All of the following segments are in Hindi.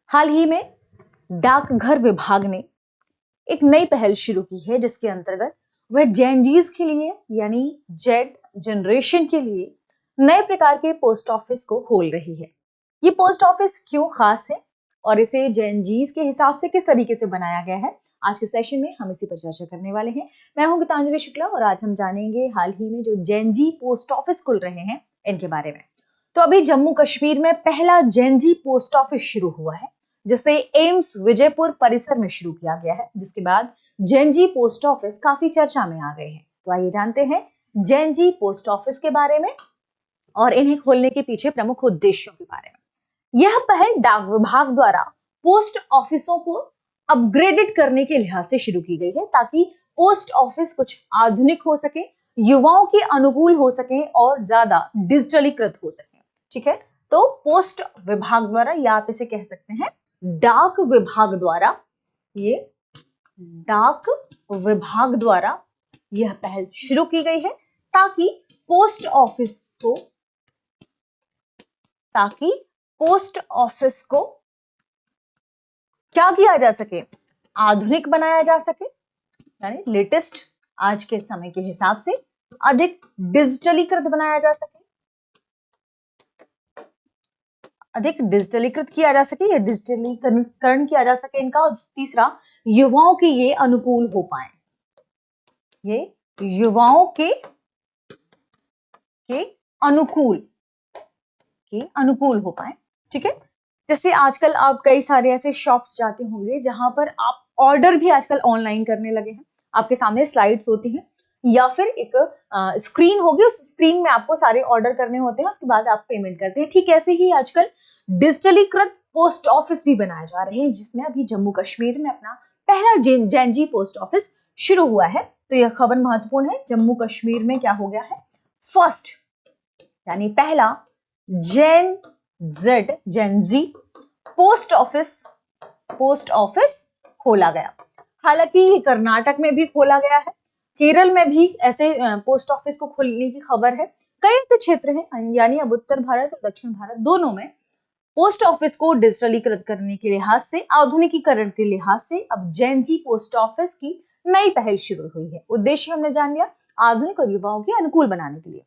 हाल ही में डाकघर विभाग ने एक नई पहल शुरू की है जिसके अंतर्गत वह जेनजीज के लिए यानी जेड जनरेशन के लिए नए प्रकार के पोस्ट ऑफिस को खोल रही है। ये पोस्ट ऑफिस क्यों खास है और इसे जेनजीज के हिसाब से किस तरीके से बनाया गया है, आज के सेशन में हम इसी पर चर्चा करने वाले हैं। मैं हूं गीतांजलि शुक्ला और आज हम जानेंगे हाल ही में जो जेनजी पोस्ट ऑफिस खुल रहे हैं इनके बारे में। तो अभी जम्मू कश्मीर में पहला जेनजी पोस्ट ऑफिस शुरू हुआ है जिसे एम्स विजयपुर परिसर में शुरू किया गया है, जिसके बाद जेनजी पोस्ट ऑफिस काफी चर्चा में आ गए हैं। तो आइए जानते हैं जेनजी पोस्ट ऑफिस के बारे में और इन्हें खोलने के पीछे प्रमुख उद्देश्यों के बारे में। यह पहल डाक विभाग द्वारा पोस्ट ऑफिसों को अपग्रेडेड करने के लिहाज से शुरू की गई है ताकि पोस्ट ऑफिस कुछ आधुनिक हो सके, युवाओं के अनुकूल हो सके और ज्यादा डिजिटलीकृत हो सके। ठीक है, तो पोस्ट विभाग द्वारा या आप इसे कह सकते हैं डाक विभाग द्वारा, ये डाक विभाग द्वारा यह पहल शुरू की गई है ताकि पोस्ट ऑफिस को क्या किया जा सके, आधुनिक बनाया जा सके, यानी लेटेस्ट आज के समय के हिसाब से अधिक डिजिटलीकृत बनाया जा सके, अधिक डिजिटलीकृत किया जा सके या डिजिटलीकरण किया जा सके इनका। और तीसरा, युवाओं के ये अनुकूल हो पाए, ये युवाओं के अनुकूल हो पाए। ठीक है, जैसे आजकल आप कई सारे ऐसे शॉप्स जाते होंगे जहां पर आप ऑर्डर भी आजकल ऑनलाइन करने लगे हैं। आपके सामने स्लाइड्स होती हैं या फिर एक स्क्रीन होगी, उस स्क्रीन में आपको सारे ऑर्डर करने होते हैं, उसके बाद आप पेमेंट करते हैं। ठीक ऐसे ही आजकल डिजिटलीकृत पोस्ट ऑफिस भी बनाए जा रहे हैं, जिसमें अभी जम्मू कश्मीर में अपना पहला जेनजी पोस्ट ऑफिस शुरू हुआ है। तो यह खबर महत्वपूर्ण है। जम्मू कश्मीर में क्या हो गया है, फर्स्ट यानी पहला जेनजी पोस्ट ऑफिस खोला गया। हालांकि ये कर्नाटक में भी खोला गया है, केरल में भी ऐसे पोस्ट ऑफिस को खोलने की खबर है। कई ऐसे क्षेत्र हैं, यानी अब उत्तर भारत और दक्षिण भारत दोनों में पोस्ट ऑफिस को डिजिटलीकृत करने के लिहाज से, आधुनिकीकरण के लिहाज से अब जेनजी पोस्ट ऑफिस की नई पहल शुरू हुई है। उद्देश्य हमने जान लिया, आधुनिक और युवाओं के अनुकूल बनाने के लिए।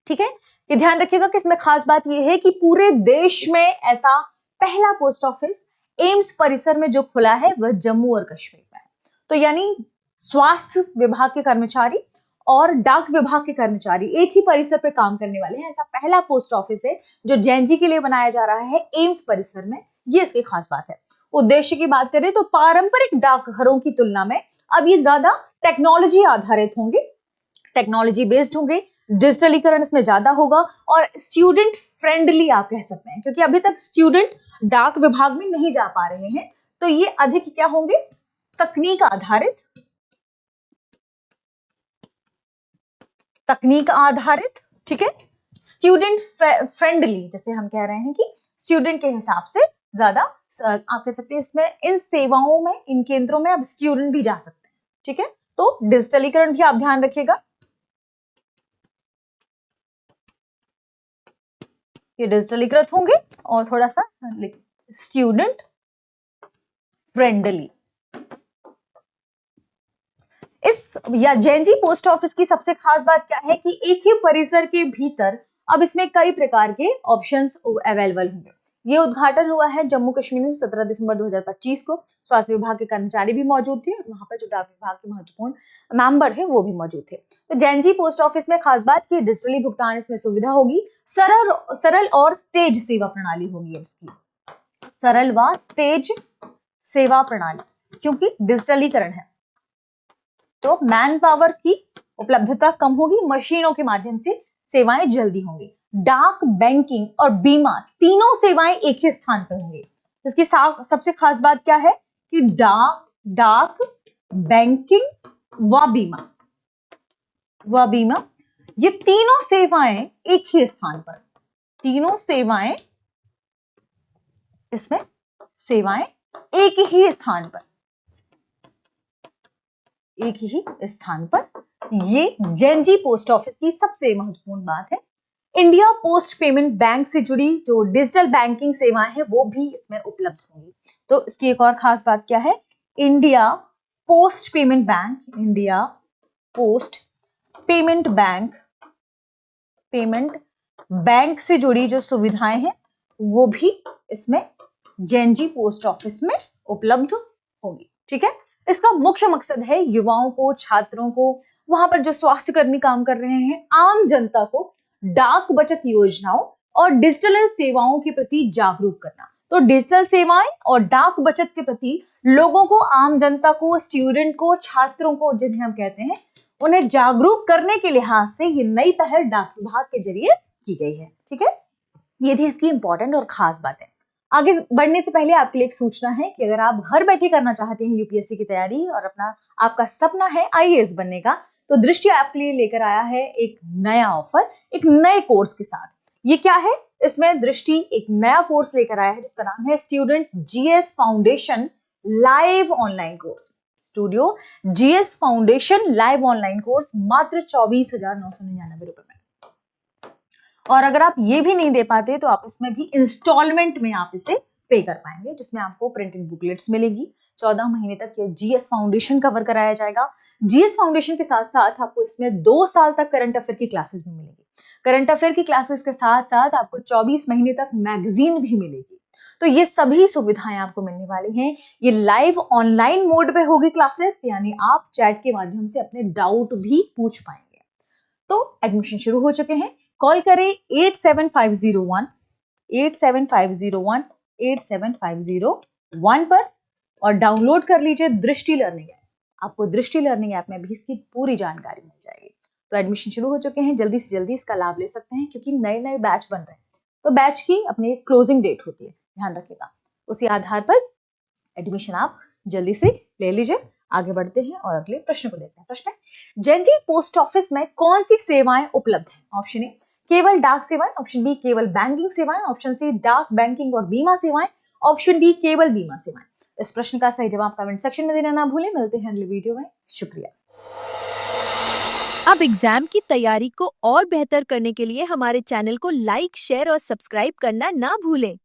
ठीक है, ये ध्यान रखिएगा कि इसमें खास बात यह है कि पूरे देश में ऐसा पहला पोस्ट ऑफिस एम्स परिसर में जो खुला है वह जम्मू और कश्मीर में है। तो यानी स्वास्थ्य विभाग के कर्मचारी और डाक विभाग के कर्मचारी एक ही परिसर पर काम करने वाले हैं। ऐसा पहला पोस्ट ऑफिस है जो जेनजी के लिए बनाया जा रहा है एम्स परिसर में। ये इसकी खास बात है। उद्देश्य की बात करें तो पारंपरिक डाकघरों की तुलना में अब ये ज्यादा टेक्नोलॉजी आधारित होंगे, टेक्नोलॉजी बेस्ड होंगे, डिजिटलीकरण इसमें ज्यादा होगा और स्टूडेंट फ्रेंडली आप कह सकते हैं, क्योंकि अभी तक स्टूडेंट डाक विभाग में नहीं जा पा रहे हैं। तो ये अधिक क्या होंगे, तकनीक आधारित। ठीक है, स्टूडेंट फ्रेंडली, जैसे हम कह रहे हैं कि स्टूडेंट के हिसाब से ज्यादा आप कह सकते हैं इसमें, इन सेवाओं में, इन केंद्रों में अब स्टूडेंट भी जा सकते हैं। ठीक है, तो डिजिटलीकरण भी आप ध्यान रखिएगा, ये डिजिटलीकृत होंगे और थोड़ा सा स्टूडेंट फ्रेंडली। इस या जेनजी पोस्ट ऑफिस की सबसे खास बात क्या है कि एक ही परिसर के भीतर अब इसमें कई प्रकार के ऑप्शंस अवेलेबल होंगे। ये उद्घाटन हुआ है जम्मू कश्मीर में 17 दिसंबर 2025 को। स्वास्थ्य विभाग के कर्मचारी भी मौजूद थे और वहां पर जो डाक विभाग के महत्वपूर्ण मेंबर है वो भी मौजूद थे। तो जेनजी पोस्ट ऑफिस में खास बात की डिजिटली भुगतान इसमें सुविधा होगी, सरल और तेज सेवा प्रणाली होगी। इसकी सरल व तेज सेवा प्रणाली, क्योंकि डिजिटलीकरण है तो मैन पावर की उपलब्धता कम होगी, मशीनों के माध्यम से सेवाएं जल्दी होंगी। डाक, बैंकिंग और बीमा तीनों सेवाएं एक ही स्थान पर होंगी। इसकी सबसे खास बात क्या है कि डाक, बैंकिंग व बीमा ये तीनों सेवाएं एक ही स्थान पर, तीनों सेवाएं इसमें सेवाएं एक ही स्थान पर, एक ही स्थान पर। ये जेनजी पोस्ट ऑफिस की सबसे महत्वपूर्ण बात है। इंडिया पोस्ट पेमेंट बैंक से जुड़ी जो डिजिटल बैंकिंग सेवाएं हैं वो भी इसमें उपलब्ध होंगी। तो इसकी एक और खास बात क्या है, India post payment bank, India post payment bank से जुड़ी जो सुविधाएं हैं वो भी इसमें जेएनजी पोस्ट ऑफिस में उपलब्ध होगी। ठीक है, इसका मुख्य मकसद है युवाओं को, छात्रों को, वहां पर जो स्वास्थ्य कर्मी काम कर रहे हैं, आम जनता को डाक बचत योजनाओं और डिजिटल सेवाओं के प्रति जागरूक करना। तो डिजिटल सेवाएं और डाक बचत के प्रति लोगों को, आम जनता को, स्टूडेंट को, छात्रों को, जिन्हें हम कहते हैं, उन्हें जागरूक करने के लिहाज से ये नई पहल डाक विभाग के जरिए की गई है। ठीक है, ये थी इसकी इंपॉर्टेंट और खास बातें। आगे बढ़ने से पहले आपके लिए एक सूचना है कि अगर आप घर बैठे करना चाहते हैं यूपीएससी की तैयारी और आपका सपना है आईएएस बनने का, तो दृष्टि आपके लिए लेकर आया है एक नया ऑफर, एक नए कोर्स के साथ। ये क्या है, इसमें दृष्टि एक नया कोर्स लेकर आया है जिसका नाम है student GS foundation live online course. Studio GS foundation live online course मात्र 24,999 रुपए में। और अगर आप ये भी नहीं दे पाते तो आप इसमें भी इंस्टॉलमेंट में आप इसे पे कर पाएंगे, जिसमें आपको प्रिंटेड बुकलेट्स मिलेगी। 14 महीने तक ये जीएस फाउंडेशन कवर कराया जाएगा। जीएस फाउंडेशन के साथ साथ आपको इसमें 2 साल तक करंट अफेयर की क्लासेस भी मिलेगी। करंट अफेयर की क्लासेस के साथ साथ आपको 24 महीने तक मैगजीन भी मिलेगी। तो ये सभी सुविधाएं आपको मिलने वाली हैं। ये लाइव ऑनलाइन मोड पे होगी क्लासेस, यानी आप चैट के माध्यम से अपने डाउट भी पूछ पाएंगे। तो एडमिशन शुरू हो चुके हैं। कॉल करें 87501 पर और डाउनलोड कर लीजिए दृष्टि लर्निंग ऐप। आपको दृष्टि लर्निंग ऐप में भी इसकी पूरी जानकारी मिल जाएगी। तो एडमिशन शुरू हो चुके हैं, जल्दी से जल्दी इसका लाभ ले सकते हैं क्योंकि नए नए बैच बन रहे हैं। तो बैच की अपनी क्लोजिंग डेट होती है, ध्यान रखिएगा। उसी आधार पर एडमिशन आप जल्दी से ले लीजिए। आगे बढ़ते हैं और अगले प्रश्न को देखते हैं। प्रश्न है, जेएनजी पोस्ट ऑफिस में कौन सी सेवाएं उपलब्ध हैं? ऑप्शन ए केवल डाक सेवाएं, ऑप्शन बी केवल बैंकिंग सेवाएं, ऑप्शन सी डाक, बैंकिंग और बीमा सेवाएं, ऑप्शन डी केवल बीमा सेवाएं। इस प्रश्न का सही जवाब कमेंट सेक्शन में देना ना भूलें। मिलते हैं अगले वीडियो में, शुक्रिया। अब एग्जाम की तैयारी को और बेहतर करने के लिए हमारे चैनल को लाइक, शेयर और सब्सक्राइब करना ना भूलें।